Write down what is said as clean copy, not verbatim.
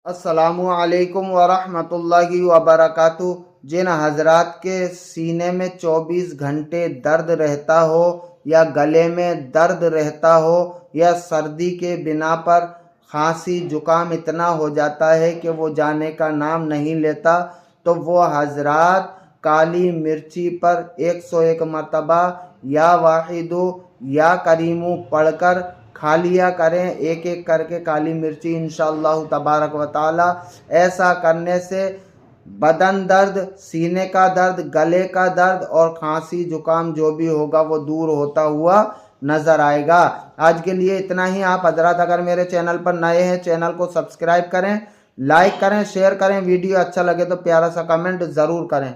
अस्सलामु अलैकुम वरहमतुल्लाहि वबरकातुहू। जिन हजरात के सीने में 24 घंटे दर्द रहता हो या गले में दर्द रहता हो या सर्दी के बिना पर खांसी जुकाम इतना हो जाता है कि वो जाने का नाम नहीं लेता, तो वो हजरात काली मिर्ची पर 101 मरतबा या वाहिदु या करीमू पढ़कर खा लिया करें, एक एक करके काली मिर्ची इंशाअल्लाह तबारक व ताला। ऐसा करने से बदन दर्द, सीने का दर्द, गले का दर्द और खांसी जुकाम जो भी होगा वो दूर होता हुआ नज़र आएगा। आज के लिए इतना ही। आप हजरात अगर मेरे चैनल पर नए हैं, चैनल को सब्सक्राइब करें, लाइक करें, शेयर करें। वीडियो अच्छा लगे तो प्यारा सा कमेंट ज़रूर करें।